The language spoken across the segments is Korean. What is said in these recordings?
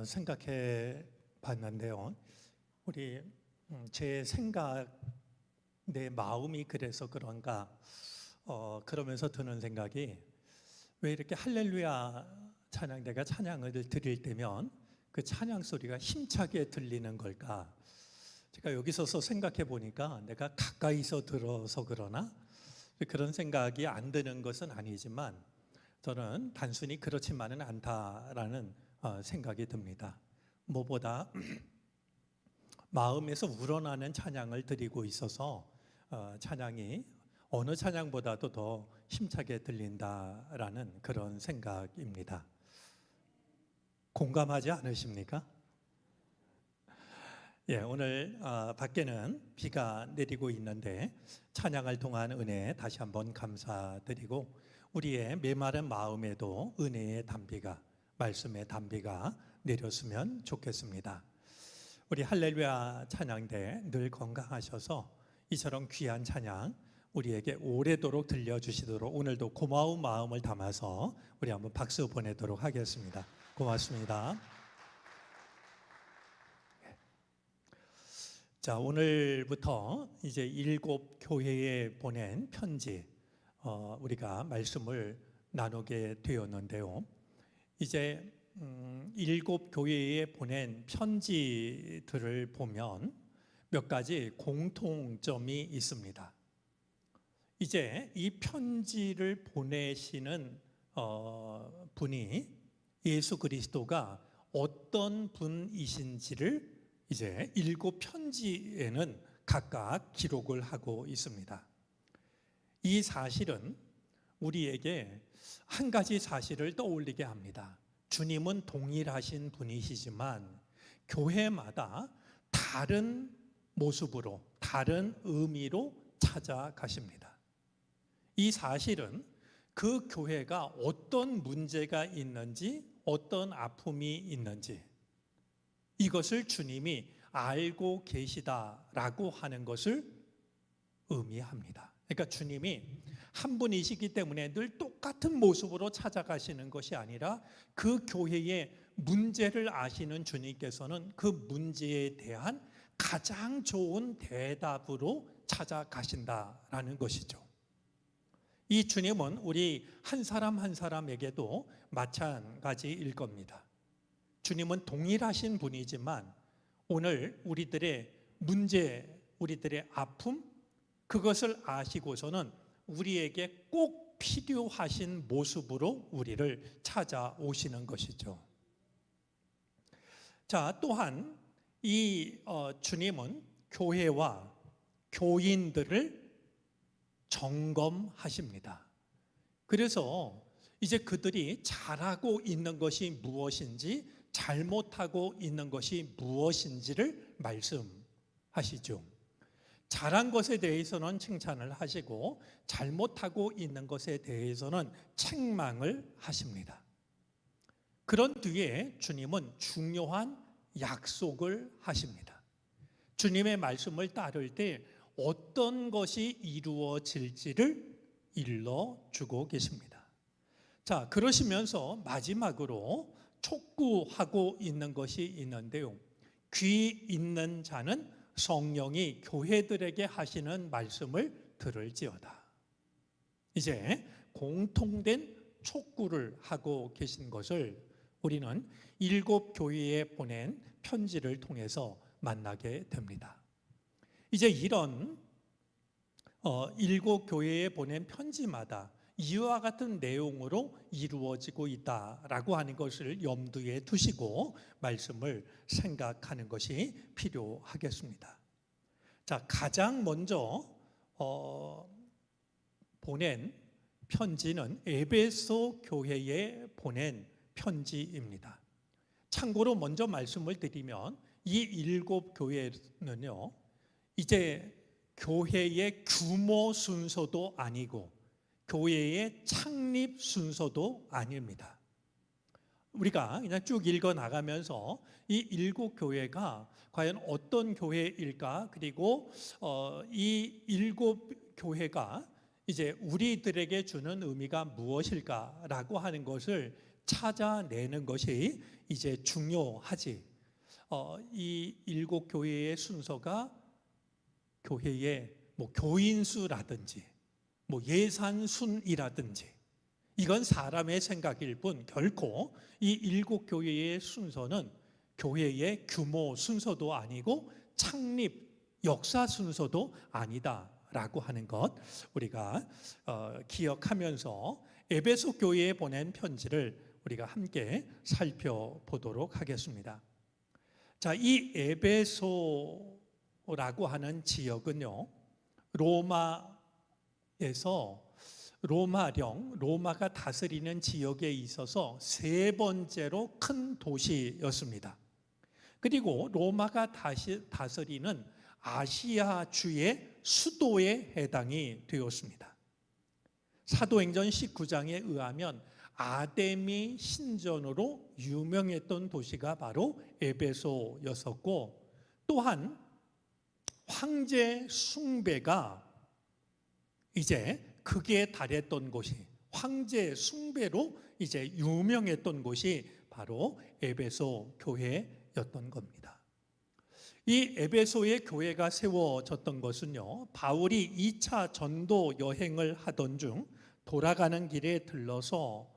생각해 봤는데요. 우리 제 생각, 내 마음이 그래서 그런가 그러면서 드는 생각이, 왜 이렇게 할렐루야 찬양대가 찬양을 드릴 때면 그 찬양 소리가 힘차게 들리는 걸까? 제가 여기 서서 생각해 보니까 내가 가까이서 들어서 그러나 그런 생각이 안 드는 것은 아니지만 저는 단순히 그렇지만은 않다라는 생각이 듭니다. 무엇보다 마음에서 우러나는 찬양을 드리고 있어서 찬양이 어느 찬양보다도 더 힘차게 들린다라는 그런 생각입니다. 공감하지 않으십니까? 예, 오늘 밖에는 비가 내리고 있는데 찬양을 통한 은혜 다시 한번 감사드리고 우리의 메마른 마음에도 은혜의 단비가, 말씀의 단비가 내렸으면 좋겠습니다. 우리 할렐루야 찬양대 늘 건강하셔서 이처럼 귀한 찬양 우리에게 오래도록 들려주시도록 오늘도 고마운 마음을 담아서 우리 한번 박수 보내도록 하겠습니다. 고맙습니다. 자, 오늘부터 이제 7 교회에 보낸 편지 우리가 말씀을 나누게 되었는데요. 이제 7 교회에 보낸 편지들을 보면 몇 가지 공통점이 있습니다. 이제 이 편지를 보내시는 분이 예수 그리스도가 어떤 분이신지를 이제 7 편지에는 각각 기록을 하고 있습니다. 이 사실은 우리에게 한 가지 사실을 떠올리게 합니다. 주님은 동일하신 분이시지만 교회마다 다른 모습으로, 다른 의미로 찾아가십니다. 이 사실은 그 교회가 어떤 문제가 있는지, 어떤 아픔이 있는지 이것을 주님이 알고 계시다라고 하는 것을 의미합니다. 그러니까 주님이 한 분이시기 때문에 늘 똑같은 모습으로 찾아가시는 것이 아니라 그 교회의 문제를 아시는 주님께서는 그 문제에 대한 가장 좋은 대답으로 찾아가신다라는 것이죠. 이 주님은 우리 한 사람 한 사람에게도 마찬가지일 겁니다. 주님은 동일하신 분이지만 오늘 우리들의 문제, 우리들의 아픔, 그것을 아시고서는 우리에게 꼭 필요하신 모습으로 우리를 찾아오시는 것이죠. 자, 또한 이 주님은 교회와 교인들을 점검하십니다. 그래서 이제 그들이 잘하고 있는 것이 무엇인지, 잘못하고 있는 것이 무엇인지를 말씀하시죠. 잘한 것에 대해서는 칭찬을 하시고 잘못하고 있는 것에 대해서는 책망을 하십니다. 그런 뒤에 주님은 중요한 약속을 하십니다. 주님의 말씀을 따를 때 어떤 것이 이루어질지를 일러주고 계십니다. 자, 그러시면서 마지막으로 촉구하고 있는 것이 있는데요. 귀 있는 자는 성령이 교회들에게 하시는 말씀을 들을지어다. 이제 공통된 촉구를 하고 계신 것을 우리는 7 교회에 보낸 편지를 통해서 만나게 됩니다. 이제 이런 7 교회에 보낸 편지마다 이와 같은 내용으로 이루어지고 있다라고 하는 것을 염두에 두시고 말씀을 생각하는 것이 필요하겠습니다. 자, 가장 먼저 보낸 편지는 에베소 교회에 보낸 편지입니다. 참고로 먼저 말씀을 드리면 이 7 교회는요, 이제 교회의 규모 순서도 아니고 교회의 창립 순서도 아닙니다. 우리가 그냥 쭉 읽어 나가면서 이 7 교회가 과연 어떤 교회일까? 그리고 이 7 교회가 이제 우리들에게 주는 의미가 무엇일까라고 하는 것을 찾아내는 것이 이제 중요하지. 이 일곱 교회의 순서가 교회의 교인 수라든지 예산 순이라든지 이건 사람의 생각일 뿐 결코 이 일곱 교회의 순서는 교회의 규모 순서도 아니고 창립 역사 순서도 아니다라고 하는 것 우리가 기억하면서 에베소 교회에 보낸 편지를 우리가 함께 살펴보도록 하겠습니다. 자, 이 에베소라고 하는 지역은요, 로마가 다스리는 지역에 있어서 세 번째로 큰 도시였습니다. 그리고 로마가 다스리는 아시아주의 수도에 해당이 되었습니다. 사도행전 19장에 의하면 아데미 신전으로 유명했던 도시가 바로 에베소였었고, 또한 황제 숭배가 이제 극에 달했던 곳이, 황제 숭배로 이제 유명했던 곳이 바로 에베소 교회였던 겁니다. 이 에베소의 교회가 세워졌던 것은요, 바울이 2차 전도 여행을 하던 중 돌아가는 길에 들러서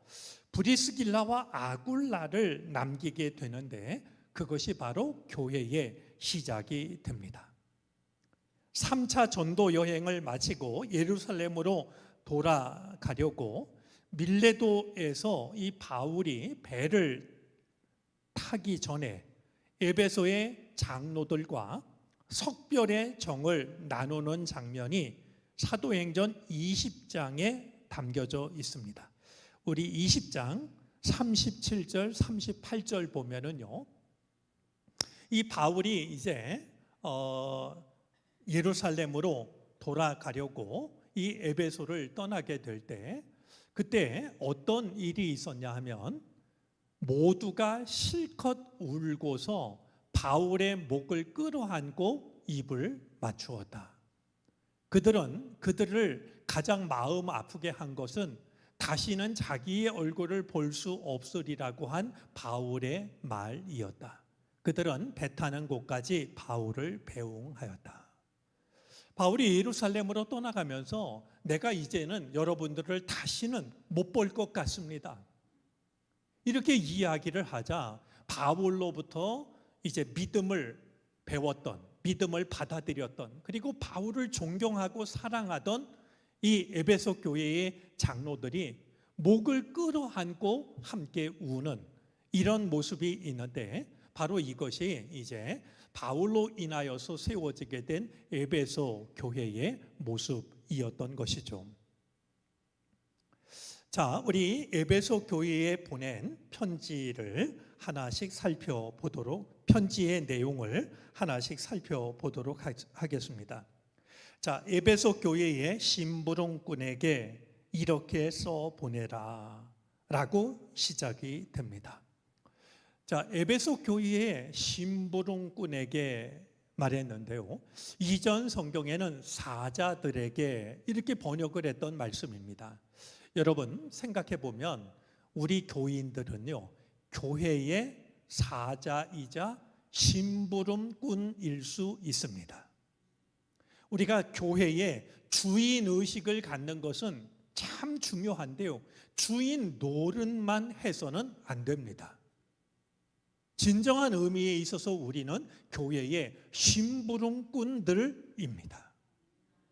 브리스길라와 아굴라를 남기게 되는데, 그것이 바로 교회의 시작이 됩니다. 3차 전도 여행을 마치고 예루살렘으로 돌아가려고 밀레도에서 이 바울이 배를 타기 전에 에베소의 장로들과 석별의 정을 나누는 장면이 사도행전 20장에 담겨져 있습니다. 우리 20장 37절 38절 보면은요, 이 바울이 이제 예루살렘으로 돌아가려고 이 에베소를 떠나게 될 때, 그때 어떤 일이 있었냐 하면 모두가 실컷 울고서 바울의 목을 끌어안고 입을 맞추었다. 그들을 가장 마음 아프게 한 것은 다시는 자기의 얼굴을 볼 수 없으리라고 한 바울의 말이었다. 그들은 배 타는 곳까지 바울을 배웅하였다. 바울이 예루살렘으로 떠나가면서 내가 이제는 여러분들을 다시는 못 볼 것 같습니다, 이렇게 이야기를 하자 바울로부터 이제 믿음을 배웠던, 믿음을 받아들였던, 그리고 바울을 존경하고 사랑하던 이 에베소 교회의 장로들이 목을 끌어안고 함께 우는 이런 모습이 있는데, 바로 이것이 이제 바울로 인하여서 세워지게 된 에베소 교회의 모습이었던 것이죠. 자, 우리 에베소 교회에 보낸 편지를 하나씩 편지의 내용을 하나씩 살펴보도록 하겠습니다. 자, 에베소 교회의 심부름꾼에게 이렇게 써 보내라 라고 시작이 됩니다. 자, 에베소 교회의 심부름꾼에게 말했는데요, 이전 성경에는 사자들에게 이렇게 번역을 했던 말씀입니다. 여러분 생각해 보면 우리 교인들은요, 교회의 사자이자 심부름꾼일 수 있습니다. 우리가 교회에 주인 의식을 갖는 것은 참 중요한데요, 주인 노릇만 해서는 안 됩니다. 진정한 의미에 있어서 우리는 교회의 심부름꾼들입니다.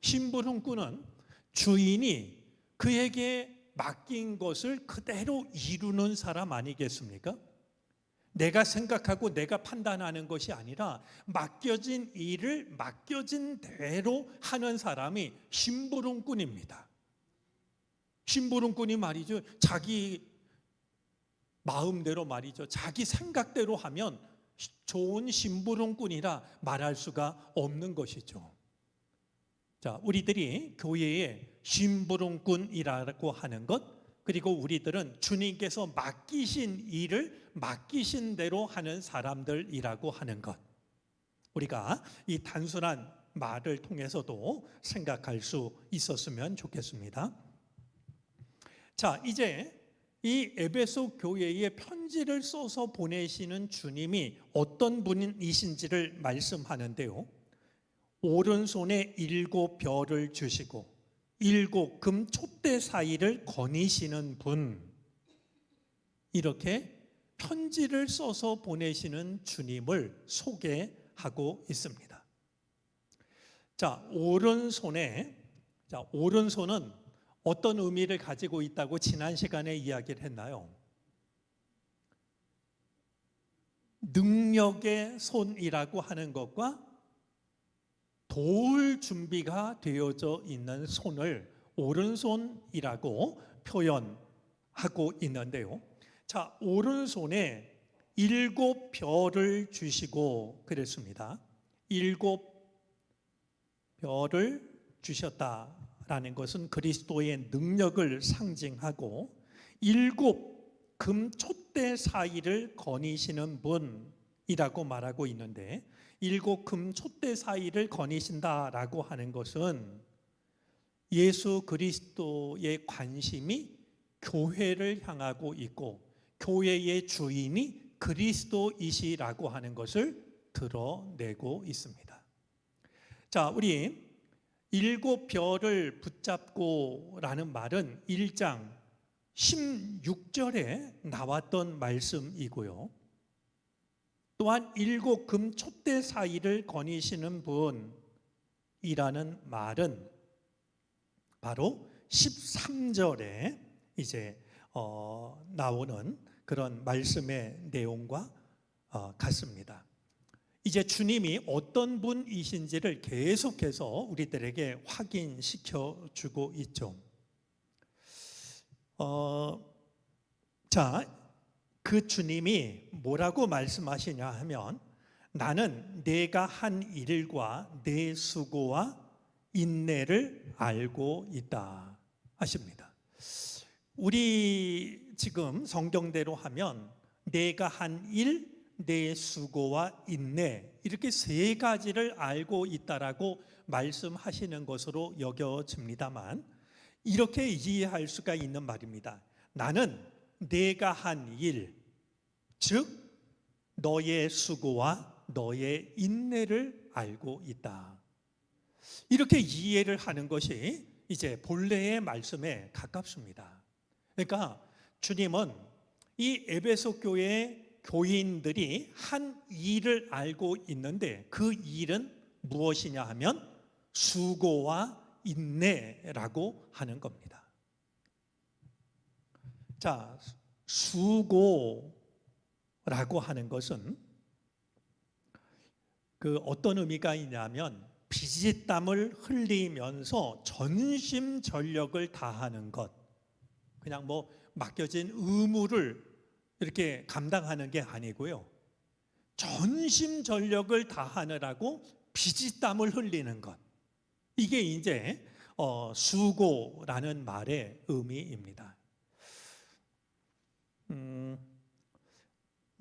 심부름꾼은 주인이 그에게 맡긴 것을 그대로 이루는 사람 아니겠습니까? 내가 생각하고 내가 판단하는 것이 아니라 맡겨진 일을 맡겨진 대로 하는 사람이 심부름꾼입니다. 심부름꾼이 말이죠, 자기 마음대로 말이죠, 자기 생각대로 하면 좋은 심부름꾼이라 말할 수가 없는 것이죠. 자, 우리들이 교회의 심부름꾼이라고 하는 것, 그리고 우리들은 주님께서 맡기신 일을 맡기신 대로 하는 사람들이라고 하는 것, 우리가 이 단순한 말을 통해서도 생각할 수 있었으면 좋겠습니다. 자, 이제 이 에베소 교회에 편지를 써서 보내시는 주님이 어떤 분이신지를 말씀하는데요. 오른손에 7별을 주시고 7금 촛대 사이를 거니시는 분, 이렇게 편지를 써서 보내시는 주님을 소개하고 있습니다. 오른손은 어떤 의미를 가지고 있다고 지난 시간에 이야기를 했나요? 능력의 손이라고 하는 것과 도울 준비가 되어져 있는 손을 오른손이라고 표현하고 있는데요. 자, 오른손에 7별을 주시고 그랬습니다. 7별을 주셨다라는 것은 그리스도의 능력을 상징하고 7금 촛대 사이를 거니시는 분이라고 말하고 있는데, 7금 촛대 사이를 거니신다라고 하는 것은 예수 그리스도의 관심이 교회를 향하고 있고 교회의 주인이 그리스도이시라고 하는 것을 드러내고 있습니다. 자, 우리 7별을 붙잡고 라는 말은 1장 16절에 나왔던 말씀이고요. 또한 7금 촛대 사이를 거니시는 분이라는 말은 바로 13절에 이제 나오는 그런 말씀의 내용과 같습니다. 이제 주님이 어떤 분이신지를 계속해서 우리들에게 확인시켜 주고 있죠. 그 주님이 뭐라고 말씀하시냐 하면, 나는 내가 한 일과 내 수고와 인내를 알고 있다 하십니다. 우리 지금 성경대로 하면 내가 한 일, 내 수고와 인내, 이렇게 세 가지를 알고 있다라고 말씀하시는 것으로 여겨집니다만, 이렇게 이해할 수가 있는 말입니다. 나는 내가 한 일, 즉 너의 수고와 너의 인내를 알고 있다. 이렇게 이해를 하는 것이 이제 본래의 말씀에 가깝습니다. 그러니까 주님은 이 에베소 교회의 교인들이 한 일을 알고 있는데, 그 일은 무엇이냐 하면 수고와 인내라고 하는 겁니다. 자, 수고라고 하는 것은 그 어떤 의미가 있냐면 피지땀을 흘리면서 전심전력을 다하는 것, 그냥 뭐 맡겨진 의무를 이렇게 감당하는 게 아니고요, 전심전력을 다하느라고 피지땀을 흘리는 것, 이게 이제 수고라는 말의 의미입니다.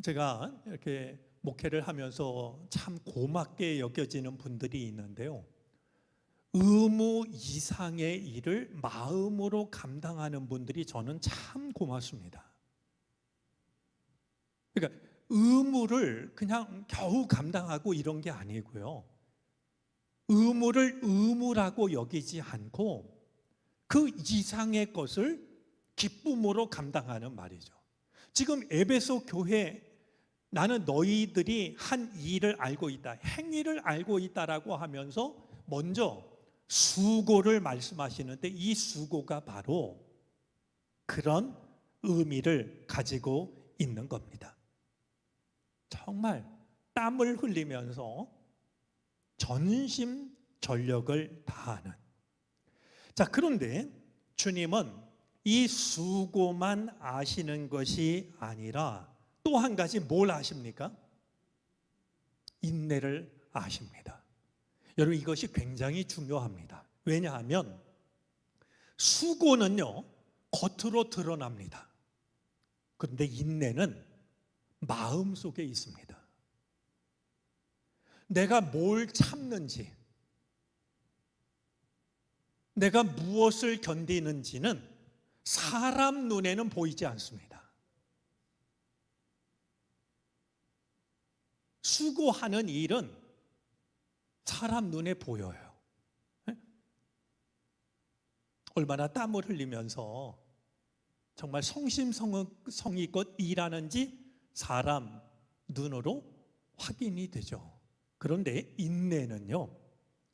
제가 이렇게 목회를 하면서 참 고맙게 여겨지는 분들이 있는데요, 의무 이상의 일을 마음으로 감당하는 분들이 저는 참 고맙습니다. 그러니까 의무를 그냥 겨우 감당하고 이런 게 아니고요, 의무를 의무라고 여기지 않고 그 이상의 것을 기쁨으로 감당하는 말이죠. 지금 에베소 교회, 나는 너희들이 한 일을 알고 있다, 행위를 알고 있다라고 하면서 먼저 수고를 말씀하시는데, 이 수고가 바로 그런 의미를 가지고 있는 겁니다. 정말 땀을 흘리면서 전심전력을 다하는. 자, 그런데 주님은 이 수고만 아시는 것이 아니라 또 한 가지 뭘 아십니까? 인내를 아십니다. 여러분, 이것이 굉장히 중요합니다. 왜냐하면 수고는요, 겉으로 드러납니다. 그런데 인내는 마음속에 있습니다. 내가 뭘 참는지, 내가 무엇을 견디는지는 사람 눈에는 보이지 않습니다. 수고하는 일은 사람 눈에 보여요. 얼마나 땀을 흘리면서 정말 성심성의껏 일하는지 사람 눈으로 확인이 되죠. 그런데 인내는요,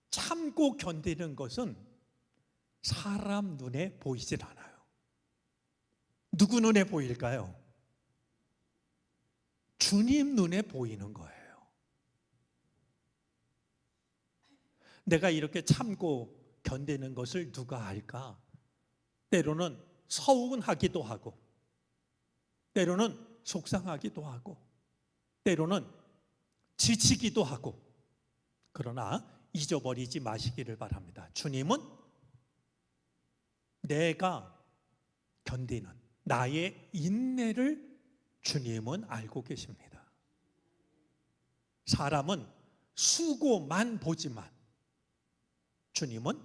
참고 견디는 것은 사람 눈에 보이질 않아요. 누구 눈에 보일까요? 주님 눈에 보이는 거예요. 내가 이렇게 참고 견디는 것을 누가 알까? 때로는 서운하기도 하고, 때로는 속상하기도 하고, 때로는 지치기도 하고, 그러나 잊어버리지 마시기를 바랍니다. 주님은 내가 견디는 나의 인내를 주님은 알고 계십니다. 사람은 수고만 보지만 주님은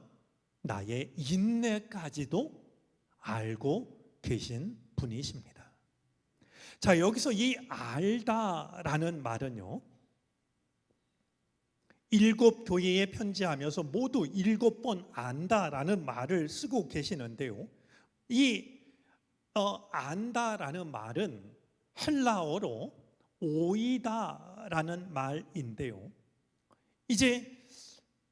나의 인내까지도 알고 계신 분이십니다. 자, 여기서 이 알다라는 말은요, 7 교회에 편지하면서 모두 7번 안다라는 말을 쓰고 계시는데요. 이 안다라는 말은 헬라어로 오이다라는 말인데요. 이제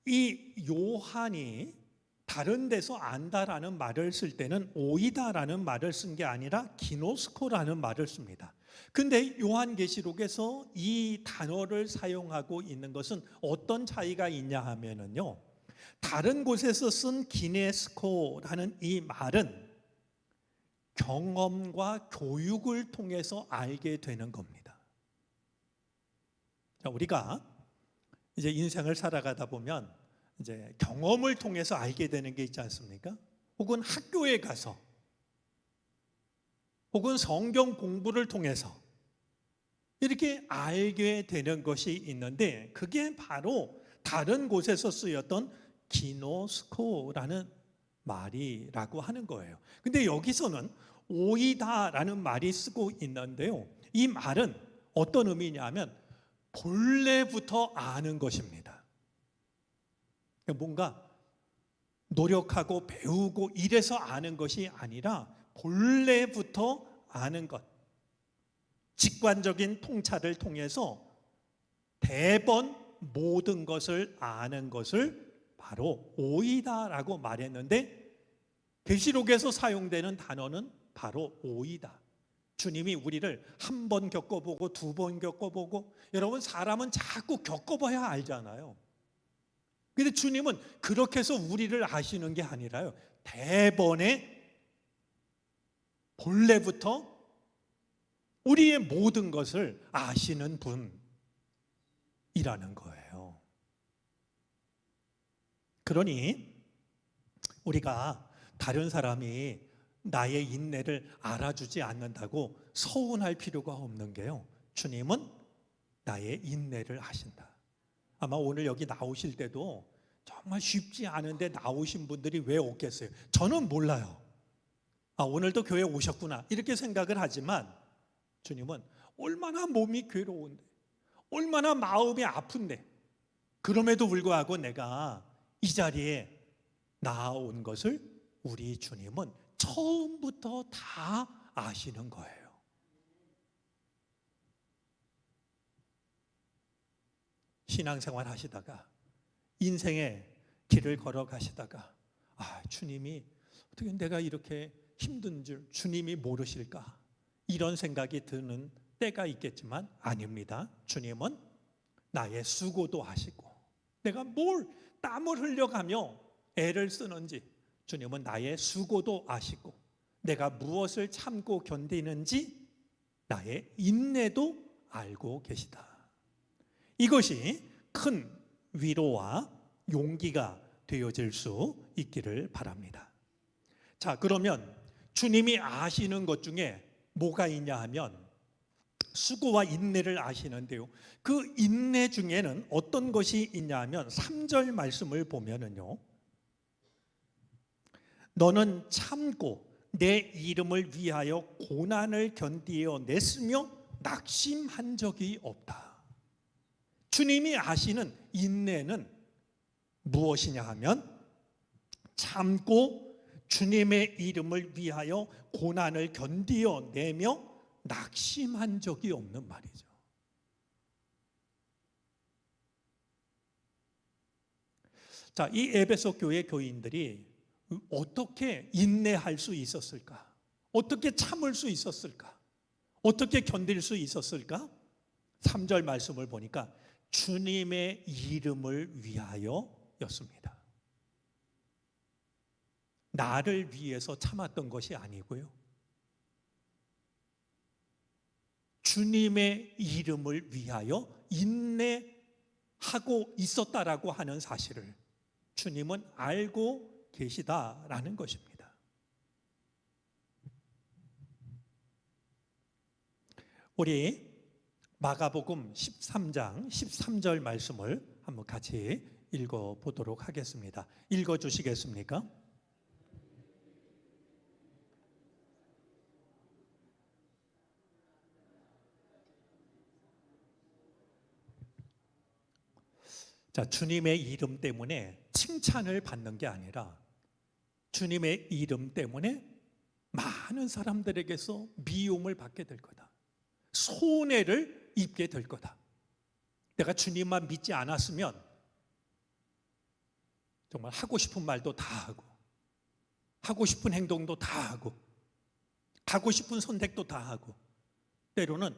이 요한이 다른 데서 안다라는 말을 쓸 때는 오이다라는 말을 쓴 게 아니라 기노스코라는 말을 씁니다. 근데 요한계시록에서 이 단어를 사용하고 있는 것은 어떤 차이가 있냐 하면은요, 다른 곳에서 쓴 기네스코라는 이 말은 경험과 교육을 통해서 알게 되는 겁니다. 자, 우리가 이제 인생을 살아가다 보면 이제 경험을 통해서 알게 되는 게 있지 않습니까? 혹은 학교에 가서, 혹은 성경 공부를 통해서 이렇게 알게 되는 것이 있는데, 그게 바로 다른 곳에서 쓰였던 기노스코라는 말이라고 하는 거예요. 근데 여기서는 오이다라는 말이 쓰고 있는데요, 이 말은 어떤 의미냐면 본래부터 아는 것입니다. 뭔가 노력하고 배우고 이래서 아는 것이 아니라 본래부터 아는 것, 직관적인 통찰을 통해서 대번 모든 것을 아는 것을 바로 오이다라고 말했는데, 계시록에서 사용되는 단어는 바로 오이다. 주님이 우리를 한 번 겪어보고 2번 겪어보고, 여러분 사람은 자꾸 겪어봐야 알잖아요. 근데 주님은 그렇게 해서 우리를 아시는 게 아니라요, 대번에 본래부터 우리의 모든 것을 아시는 분이라는 거예요. 그러니 우리가 다른 사람이 나의 인내를 알아주지 않는다고 서운할 필요가 없는 게요, 주님은 나의 인내를 아신다. 아마 오늘 여기 나오실 때도 정말 쉽지 않은데 나오신 분들이 왜 없겠어요? 저는 몰라요. 오늘도 교회 오셨구나 이렇게 생각을 하지만, 주님은 얼마나 몸이 괴로운데, 얼마나 마음이 아픈데, 그럼에도 불구하고 내가 이 자리에 나온 것을 우리 주님은 처음부터 다 아시는 거예요. 신앙생활 하시다가, 인생의 길을 걸어가시다가, 주님이 어떻게 내가 이렇게 힘든 줄 주님이 모르실까, 이런 생각이 드는 때가 있겠지만 아닙니다. 주님은 나의 수고도 아시고, 내가 뭘 땀을 흘려가며 애를 쓰는지 주님은 나의 수고도 아시고, 내가 무엇을 참고 견디는지 나의 인내도 알고 계시다. 이것이 큰 위로와 용기가 되어질 수 있기를 바랍니다. 자, 그러면 주님이 아시는 것 중에 뭐가 있냐 하면 수고와 인내를 아시는데요, 그 인내 중에는 어떤 것이 있냐 하면 3절 말씀을 보면은요, 너는 참고 내 이름을 위하여 고난을 견디어냈으며 낙심한 적이 없다. 주님이 아시는 인내는 무엇이냐 하면 참고 주님의 이름을 위하여 고난을 견디어내며 낙심한 적이 없는 말이죠. 자, 이 에베소 교회 교인들이 어떻게 인내할 수 있었을까? 어떻게 참을 수 있었을까? 어떻게 견딜 수 있었을까? 3절 말씀을 보니까 주님의 이름을 위하여였습니다. 나를 위해서 참았던 것이 아니고요. 주님의 이름을 위하여 인내하고 있었다라고 하는 사실을 주님은 알고 계시다라는 것입니다. 우리 마가복음 13장 13절 말씀을 한번 같이 읽어보도록 하겠습니다. 읽어주시겠습니까? 자, 주님의 이름 때문에 칭찬을 받는 게 아니라 주님의 이름 때문에 많은 사람들에게서 미움을 받게 될 거다. 손해를 입게 될 거다. 내가 주님만 믿지 않았으면 정말 하고 싶은 말도 다 하고 하고 싶은 행동도 다 하고 하고 싶은 선택도 다 하고 때로는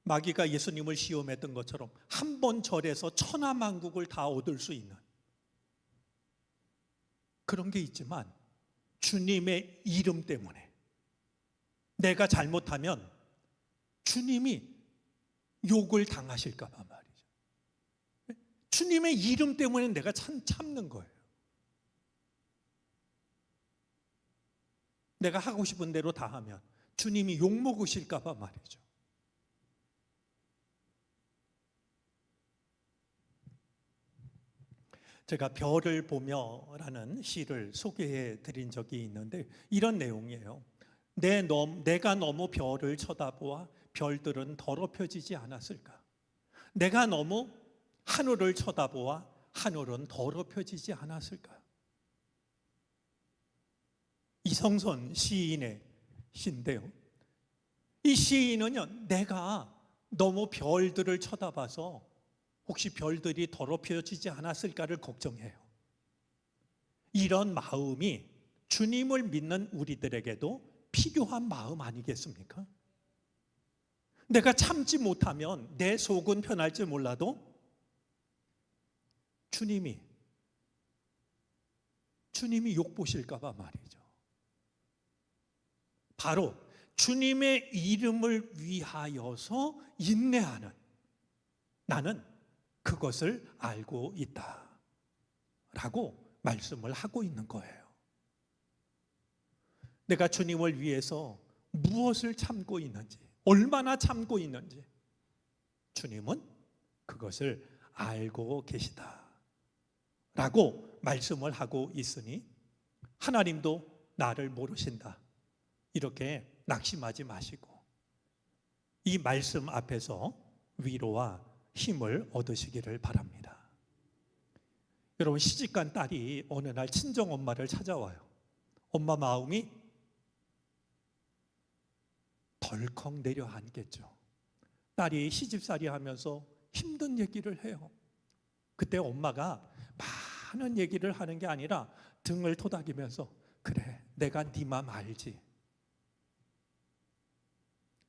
마귀가 예수님을 시험했던 것처럼 한 번 절에서 천하만국을 다 얻을 수 있는 그런 게 있지만 주님의 이름 때문에 내가 잘못하면 주님이 욕을 당하실까 봐 말이죠. 주님의 이름 때문에 내가 참는 거예요. 내가 하고 싶은 대로 다 하면 주님이 욕 먹으실까 봐 말이죠. 제가 별을 보며라는 시를 소개해 드린 적이 있는데 이런 내용이에요. 내가 너무 별을 쳐다보아 별들은 더럽혀지지 않았을까? 내가 너무 하늘을 쳐다보아 하늘은 더럽혀지지 않았을까? 이성선 시인의 시인데요. 이 시인은요, 내가 너무 별들을 쳐다봐서 혹시 별들이 더럽혀지지 않았을까를 걱정해요. 이런 마음이 주님을 믿는 우리들에게도 필요한 마음 아니겠습니까? 내가 참지 못하면 내 속은 편할지 몰라도 주님이 욕보실까 봐 말이죠. 바로 주님의 이름을 위하여서 인내하는 나는 그것을 알고 있다라고 말씀을 하고 있는 거예요. 내가 주님을 위해서 무엇을 참고 있는지, 얼마나 참고 있는지 주님은 그것을 알고 계시다라고 말씀을 하고 있으니 하나님도 나를 모르신다 이렇게 낙심하지 마시고 이 말씀 앞에서 위로와 힘을 얻으시기를 바랍니다. 여러분, 시집간 딸이 어느 날 친정엄마를 찾아와요. 엄마 마음이 덜컥 내려앉겠죠. 딸이 시집살이 하면서 힘든 얘기를 해요. 그때 엄마가 많은 얘기를 하는 게 아니라 등을 토닥이면서 그래, 내가 네 맘 알지.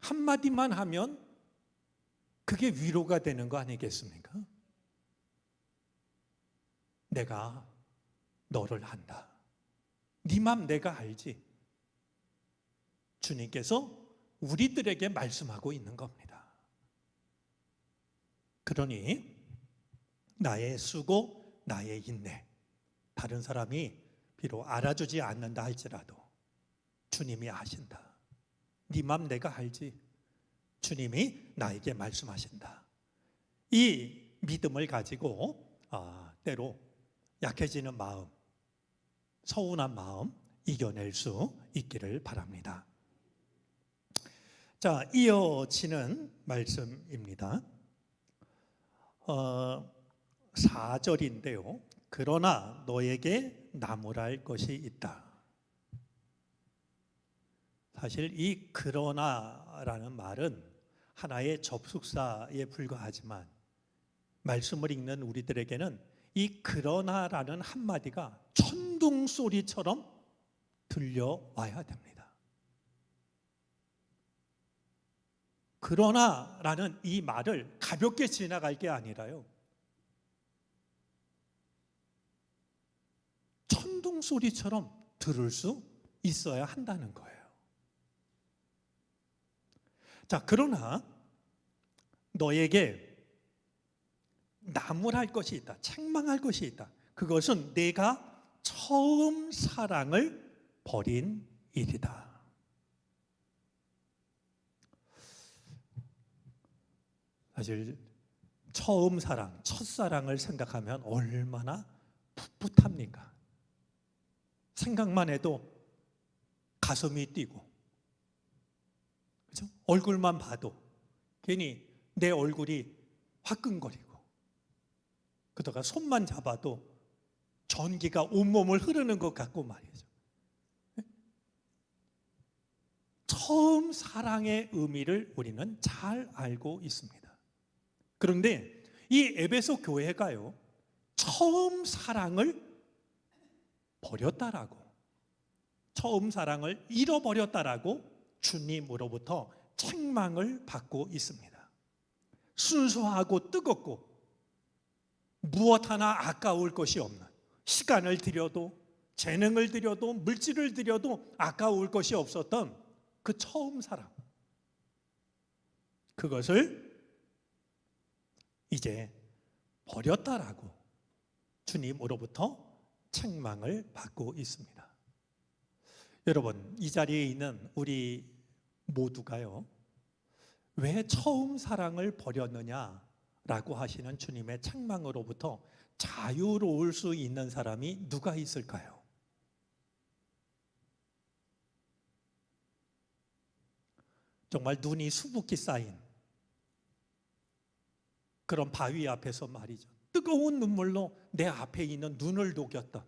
한마디만 하면 그게 위로가 되는 거 아니겠습니까? 내가 너를 안다. 네 맘 내가 알지. 주님께서 우리들에게 말씀하고 있는 겁니다. 그러니 나의 수고, 나의 인내, 다른 사람이 비록 알아주지 않는다 할지라도 주님이 아신다. 네 맘 내가 알지. 주님이 나에게 말씀하신다. 이 믿음을 가지고 때로 약해지는 마음, 서운한 마음 이겨낼 수 있기를 바랍니다. 자, 이어지는 말씀입니다. 4절인데요. 그러나 너에게 나무랄 것이 있다. 사실 이 그러나라는 말은 하나의 접속사에 불과하지만 말씀을 읽는 우리들에게는 이 그러나라는 한마디가 천둥 소리처럼 들려와야 됩니다. 그러나라는 이 말을 가볍게 지나갈 게 아니라요, 천둥 소리처럼 들을 수 있어야 한다는 거예요. 자, 그러나 너에게 나무랄 것이 있다. 책망할 것이 있다. 그것은 내가 처음 사랑을 버린 일이다. 사실 처음 사랑, 첫사랑을 생각하면 얼마나 풋풋합니까? 생각만 해도 가슴이 뛰고, 그렇죠? 얼굴만 봐도 괜히 내 얼굴이 화끈거리고, 그러다가 손만 잡아도 전기가 온몸을 흐르는 것 같고 말이죠. 처음 사랑의 의미를 우리는 잘 알고 있습니다. 그런데 이 에베소 교회가요, 처음 사랑을 버렸다라고, 처음 사랑을 잃어버렸다라고 주님으로부터 책망을 받고 있습니다. 순수하고 뜨겁고 무엇 하나 아까울 것이 없는, 시간을 들여도 재능을 들여도 물질을 들여도 아까울 것이 없었던 그 처음 사랑, 그것을 이제 버렸다라고 주님으로부터 책망을 받고 있습니다. 여러분, 이 자리에 있는 우리 모두가요, 왜 처음 사랑을 버렸느냐라고 하시는 주님의 책망으로부터 자유로울 수 있는 사람이 누가 있을까요? 정말 눈이 수북히 쌓인 그런 바위 앞에서 말이죠, 뜨거운 눈물로 내 앞에 있는 눈을 녹였던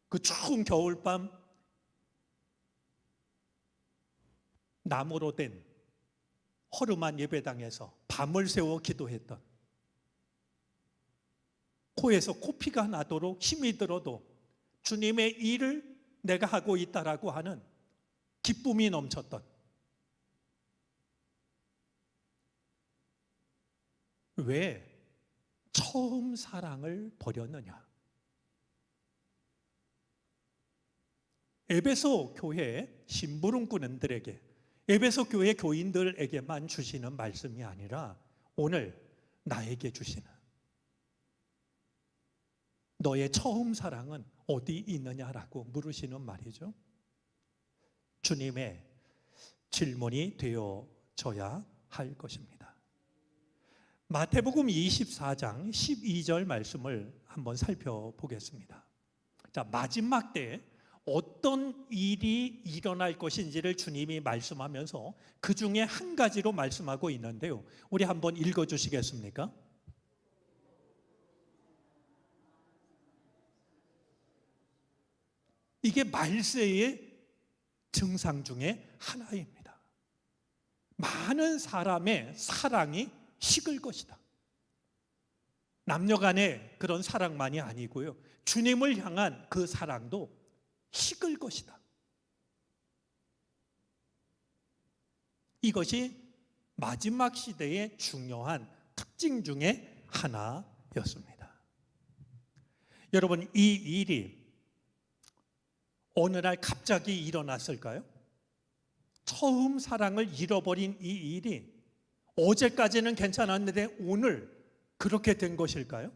그 추운 겨울밤 나무로 된 허름한 예배당에서 밤을 새워 기도했던, 코에서 코피가 나도록 힘이 들어도 주님의 일을 내가 하고 있다라고 하는 기쁨이 넘쳤던, 왜 처음 사랑을 버렸느냐? 에베소 교회 심부름꾼들에게, 에베소 교회 교인들에게만 주시는 말씀이 아니라 오늘 나에게 주시는, 너의 처음 사랑은 어디 있느냐라고 물으시는 말이죠. 주님의 질문이 되어져야 할 것입니다. 마태복음 24장 12절 말씀을 한번 살펴보겠습니다. 자, 마지막 때 어떤 일이 일어날 것인지를 주님이 말씀하면서 그 중에 한 가지로 말씀하고 있는데요, 우리 한번 읽어주시겠습니까? 이게 말세의 증상 중에 하나입니다. 많은 사람의 사랑이 식을 것이다. 남녀 간의 그런 사랑만이 아니고요, 주님을 향한 그 사랑도 식을 것이다. 이것이 마지막 시대의 중요한 특징 중에 하나였습니다. 여러분, 이 일이 어느 날 갑자기 일어났을까요? 처음 사랑을 잃어버린 이 일이 어제까지는 괜찮았는데 오늘 그렇게 된 것일까요?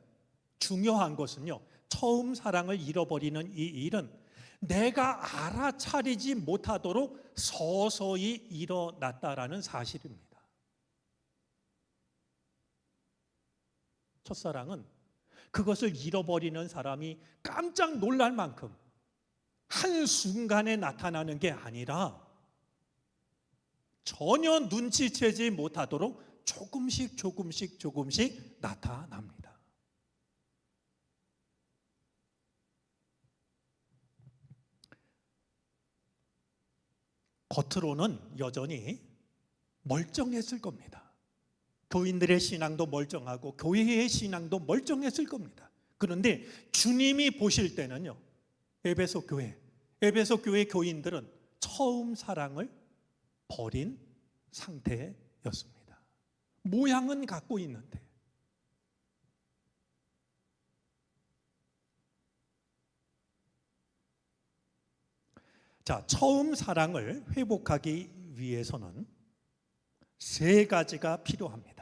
중요한 것은요, 처음 사랑을 잃어버리는 이 일은 내가 알아차리지 못하도록 서서히 일어났다라는 사실입니다. 첫사랑은 그것을 잃어버리는 사람이 깜짝 놀랄 만큼 한순간에 나타나는 게 아니라 전혀 눈치채지 못하도록 조금씩 나타납니다. 겉으로는 여전히 멀쩡했을 겁니다. 교인들의 신앙도 멀쩡하고 교회의 신앙도 멀쩡했을 겁니다. 그런데 주님이 보실 때는요, 에베소 교회 교인들은 처음 사랑을 버린 상태였습니다. 모양은 갖고 있는데. 자, 처음 사랑을 회복하기 위해서는 세 가지가 필요합니다.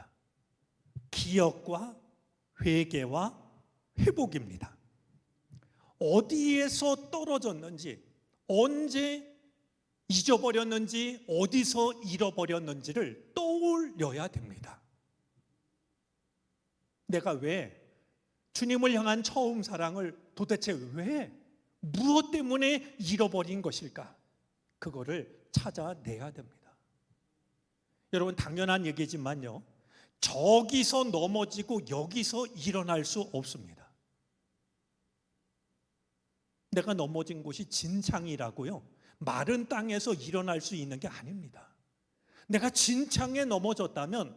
기억과 회개와 회복입니다. 어디에서 떨어졌는지, 언제 잊어버렸는지, 어디서 잃어버렸는지를 떠올려야 됩니다. 내가 왜 주님을 향한 처음 사랑을 도대체 왜, 무엇 때문에 잃어버린 것일까? 그거를 찾아내야 됩니다. 여러분, 당연한 얘기지만요, 저기서 넘어지고 여기서 일어날 수 없습니다. 내가 넘어진 곳이 진창이라고요, 마른 땅에서 일어날 수 있는 게 아닙니다. 내가 진창에 넘어졌다면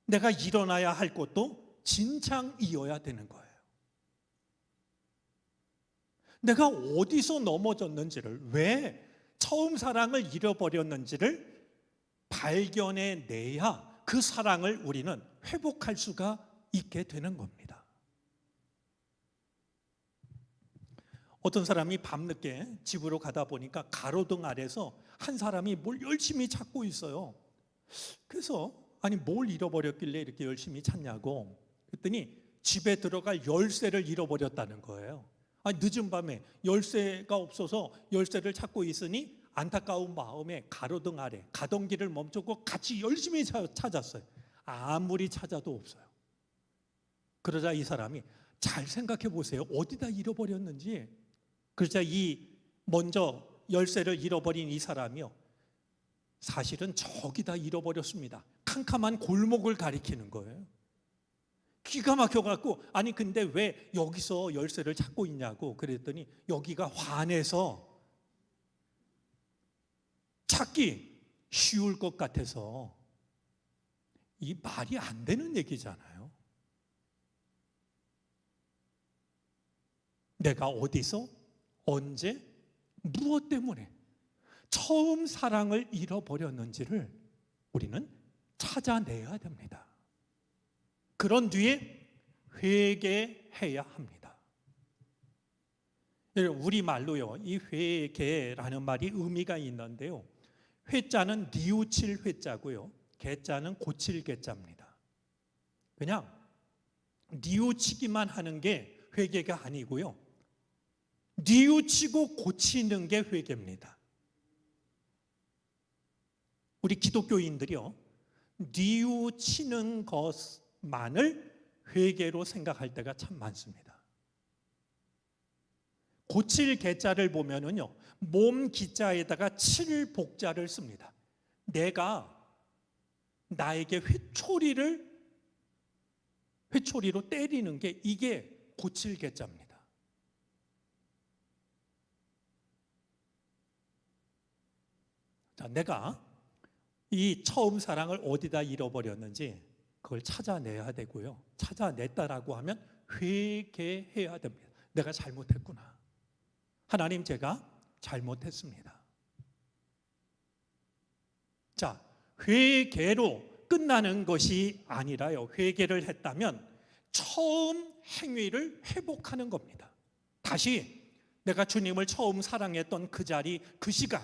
내가 일어나야 할 곳도 진창이어야 되는 거예요. 내가 어디서 넘어졌는지를, 왜 처음 사랑을 잃어버렸는지를 발견해내야 그 사랑을 우리는 회복할 수가 있게 되는 겁니다. 어떤 사람이 밤늦게 집으로 가다 보니까 가로등 아래서 한 사람이 뭘 열심히 찾고 있어요. 그래서 아니 뭘 잃어버렸길래 이렇게 열심히 찾냐고 그랬더니 집에 들어갈 열쇠를 잃어버렸다는 거예요. 아니 늦은 밤에 열쇠가 없어서 열쇠를 찾고 있으니 안타까운 마음에 가로등 아래 가던 길을 멈추고 같이 열심히 찾았어요. 아무리 찾아도 없어요. 그러자 이 사람이 잘 생각해 보세요. 어디다 잃어버렸는지. 그러자 이 먼저 열쇠를 잃어버린 이 사람이요, 사실은 저기다 잃어버렸습니다. 캄캄한 골목을 가리키는 거예요. 기가 막혀갖고 아니 근데 왜 여기서 열쇠를 찾고 있냐고 그랬더니 여기가 환해서 찾기 쉬울 것 같아서. 이 말이 안 되는 얘기잖아요. 내가 어디서 언제 무엇 때문에 처음 사랑을 잃어버렸는지를 우리는 찾아내야 됩니다. 그런 뒤에 회개해야 합니다. 우리말로요, 이 회개라는 말이 의미가 있는데요, 회자는 뉘우칠 회자고요, 개자는 고칠 개자입니다. 그냥 뉘우치기만 하는 게 회개가 아니고요, 뉘우치고 고치는 게 회개입니다. 우리 기독교인들이요, 뉘우치는 것만을 회개로 생각할 때가 참 많습니다. 고칠 개자를 보면은요, 몸 기자에다가 칠 복자를 씁니다. 내가 나에게 회초리로 때리는 게 이게 고칠 개자입니다. 자, 내가 이 처음 사랑을 어디다 잃어버렸는지 그걸 찾아내야 되고요, 찾아냈다라고 하면 회개해야 됩니다. 내가 잘못했구나. 하나님, 제가 잘못했습니다. 자, 회개로 끝나는 것이 아니라요, 회개를 했다면 처음 행위를 회복하는 겁니다. 다시 내가 주님을 처음 사랑했던 그 자리, 그 시간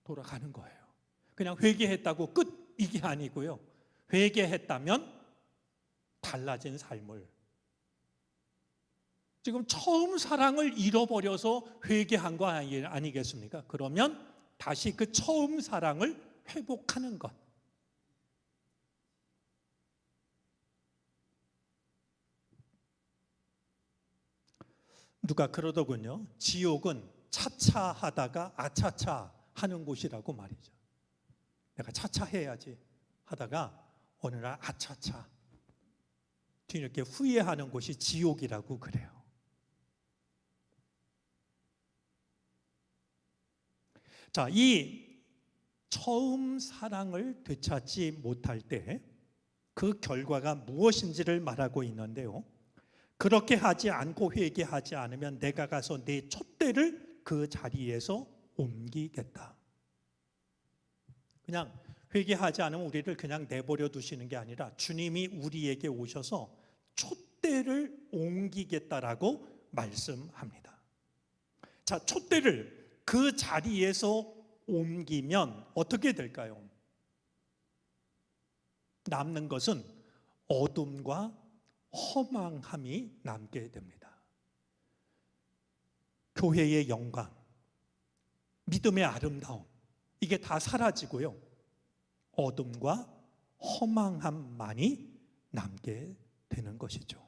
돌아가는 거예요. 그냥 회개했다고 끝, 이게 아니고요, 회개했다면 달라진 삶을, 지금 처음 사랑을 잃어버려서 회개한 거 아니겠습니까? 그러면 다시 그 처음 사랑을 회복하는 것. 누가 그러더군요. 지옥은 차차 하다가 아차차 하는 곳이라고 말이죠. 내가 차차 해야지 하다가 어느 날 아차차 뒤늦게 후회하는 곳이 지옥이라고 그래요. 자, 이 처음 사랑을 되찾지 못할 때 그 결과가 무엇인지를 말하고 있는데요. 그렇게 하지 않고 회개하지 않으면 내가 가서 내 촛대를 그 자리에서 옮기겠다. 그냥 회개하지 않으면 우리를 그냥 내버려 두시는 게 아니라 주님이 우리에게 오셔서 촛대를 옮기겠다라고 말씀합니다. 자, 촛대를 그 자리에서 옮기면 어떻게 될까요? 남는 것은 어둠과 허망함이 남게 됩니다. 교회의 영광, 믿음의 아름다움, 이게 다 사라지고요. 어둠과 허망함만이 남게 되는 것이죠.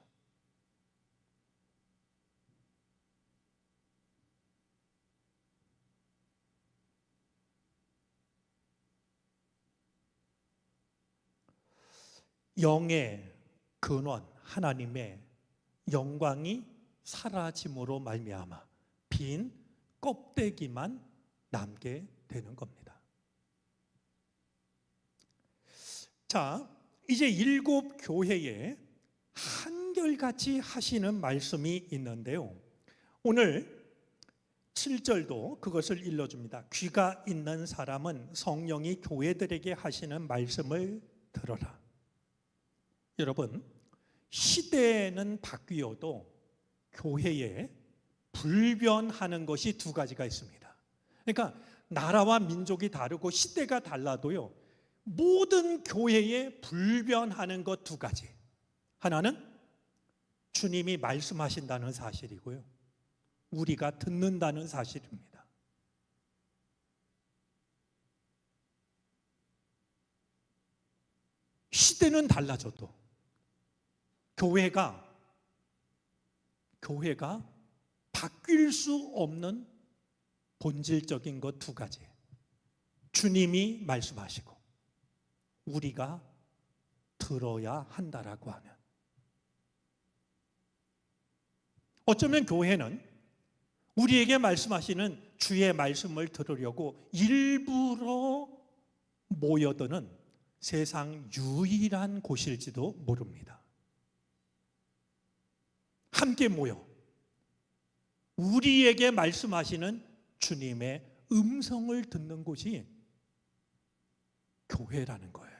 영의 근원 하나님의 영광이 사라짐으로 말미암아 빈 껍데기만 남게 되는 겁니다. 자, 이제 7 교회에 한결같이 하시는 말씀이 있는데요. 오늘 7절도 그것을 일러줍니다. 귀가 있는 사람은 성령이 교회들에게 하시는 말씀을 들어라. 여러분, 시대는 바뀌어도 교회에 불변하는 것이 2가지가 있습니다. 그러니까 나라와 민족이 다르고 시대가 달라도요, 모든 교회에 불변하는 것 2가지. 하나는 주님이 말씀하신다는 사실이고요, 우리가 듣는다는 사실입니다. 시대는 달라져도 교회가 바뀔 수 없는 본질적인 것 2가지. 주님이 말씀하시고 우리가 들어야 한다라고 하면, 어쩌면 교회는 우리에게 말씀하시는 주의 말씀을 들으려고 일부러 모여드는 세상 유일한 곳일지도 모릅니다. 함께 모여 우리에게 말씀하시는 주님의 음성을 듣는 곳이 교회라는 거예요.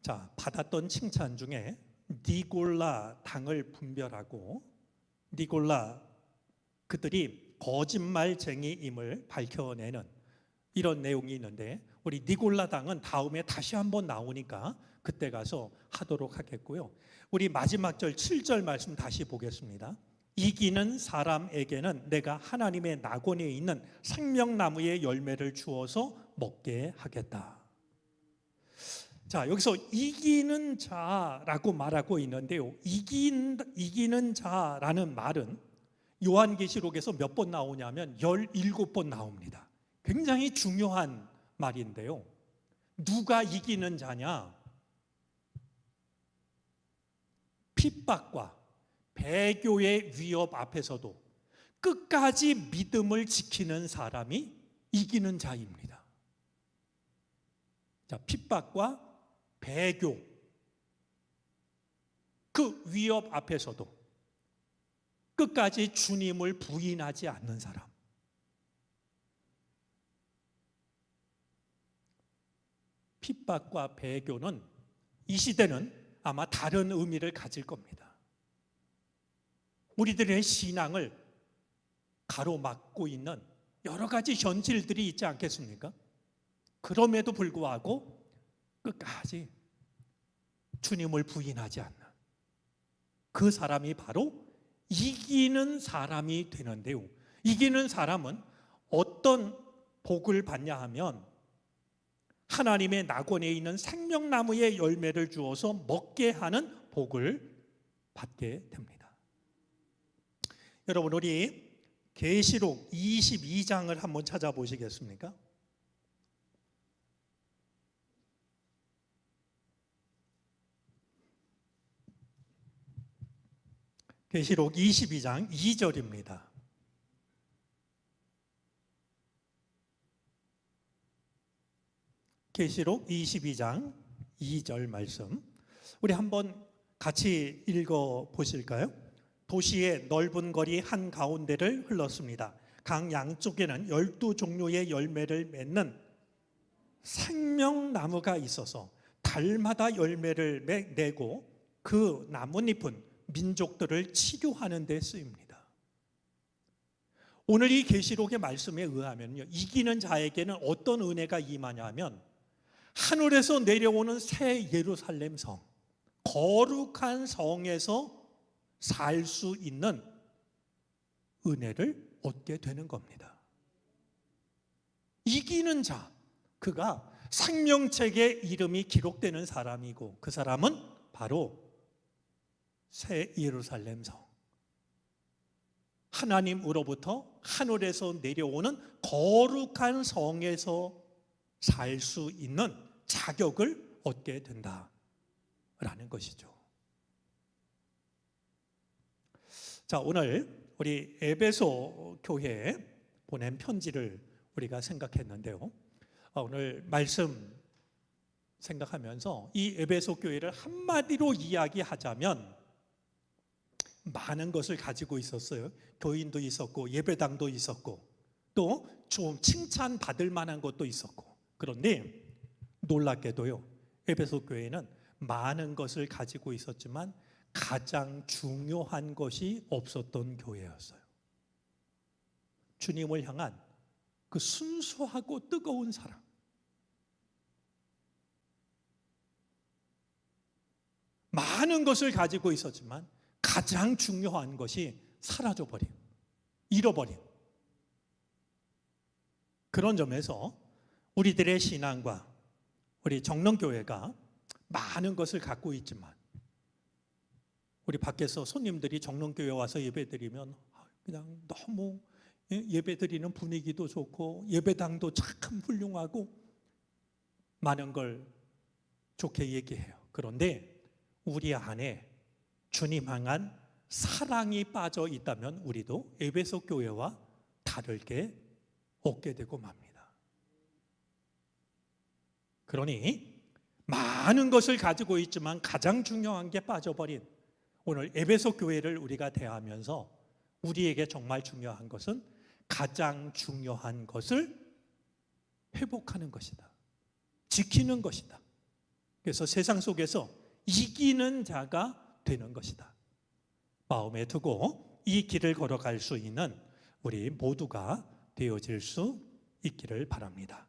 자, 받았던 칭찬 중에 니골라 당을 분별하고, 니골라 그들이 거짓말쟁이임을 밝혀내는 이런 내용이 있는데, 우리 니골라 당은 다음에 다시 한번 나오니까 그때 가서 하도록 하겠고요. 우리 마지막 절 7절 말씀 다시 보겠습니다. 이기는 사람에게는 내가 하나님의 낙원에 있는 생명나무의 열매를 주어서 먹게 하겠다. 자, 여기서 이기는 자라고 말하고 있는데요, 이기는 자라는 말은 요한계시록에서 몇 번 나오냐면 17번 나옵니다. 굉장히 중요한 말인데요, 누가 이기는 자냐? 핍박과 배교의 위협 앞에서도 끝까지 믿음을 지키는 사람이 이기는 자입니다. 자, 핍박과 배교, 그 위협 앞에서도 끝까지 주님을 부인하지 않는 사람. 핍박과 배교는 이 시대는 아마 다른 의미를 가질 겁니다. 우리들의 신앙을 가로막고 있는 여러 가지 현실들이 있지 않겠습니까? 그럼에도 불구하고 끝까지 주님을 부인하지 않는 그 사람이 바로 이기는 사람이 되는데요, 이기는 사람은 어떤 복을 받냐 하면 하나님의 낙원에 있는 생명나무의 열매를 주어서 먹게 하는 복을 받게 됩니다. 여러분, 우리 계시록 22장을 한번 찾아보시겠습니까? 계시록 22장 2절입니다. 계시록 22장 2절 말씀, 우리 한번 같이 읽어 보실까요? 도시의 넓은 거리 한가운데를 흘렀습니다. 강 양쪽에는 12종류의 열매를 맺는 생명나무가 있어서 달마다 열매를 내고 그 나뭇잎은 민족들을 치료하는 데 쓰입니다. 오늘 이 계시록의 말씀에 의하면요, 이기는 자에게는 어떤 은혜가 임하냐면 하늘에서 내려오는 새 예루살렘 성, 거룩한 성에서 살 수 있는 은혜를 얻게 되는 겁니다. 이기는 자, 그가 생명책에 이름이 기록되는 사람이고 그 사람은 바로 새 예루살렘 성, 하나님으로부터 하늘에서 내려오는 거룩한 성에서 살 수 있는 자격을 얻게 된다라는 것이죠. 자, 오늘 우리 에베소 교회에 보낸 편지를 우리가 생각했는데요. 오늘 말씀 생각하면서 이 에베소 교회를 한마디로 이야기하자면 많은 것을 가지고 있었어요. 교인도 있었고 예배당도 있었고 또 좀 칭찬받을 만한 것도 있었고, 그런데 놀랍게도요, 에베소 교회는 많은 것을 가지고 있었지만 가장 중요한 것이 없었던 교회였어요. 주님을 향한 그 순수하고 뜨거운 사랑, 많은 것을 가지고 있었지만 가장 중요한 것이 사라져버린, 잃어버린 그런 점에서 우리들의 신앙과 우리 정릉교회가 많은 것을 갖고 있지만 우리 밖에서 손님들이 정릉교회 와서 예배드리면 그냥 너무 예배드리는 분위기도 좋고 예배당도 참 훌륭하고 많은 걸 좋게 얘기해요. 그런데 우리 안에 주님 향한 사랑이 빠져 있다면 우리도 에베소 교회와 다르게 얻게 되고 맙니다. 그러니 많은 것을 가지고 있지만 가장 중요한 게 빠져버린 오늘 에베소 교회를 우리가 대하면서 우리에게 정말 중요한 것은 가장 중요한 것을 회복하는 것이다, 지키는 것이다. 그래서 세상 속에서 이기는 자가 되는 것이다 마음에 두고 이 길을 걸어갈 수 있는 우리 모두가 되어질 수 있기를 바랍니다.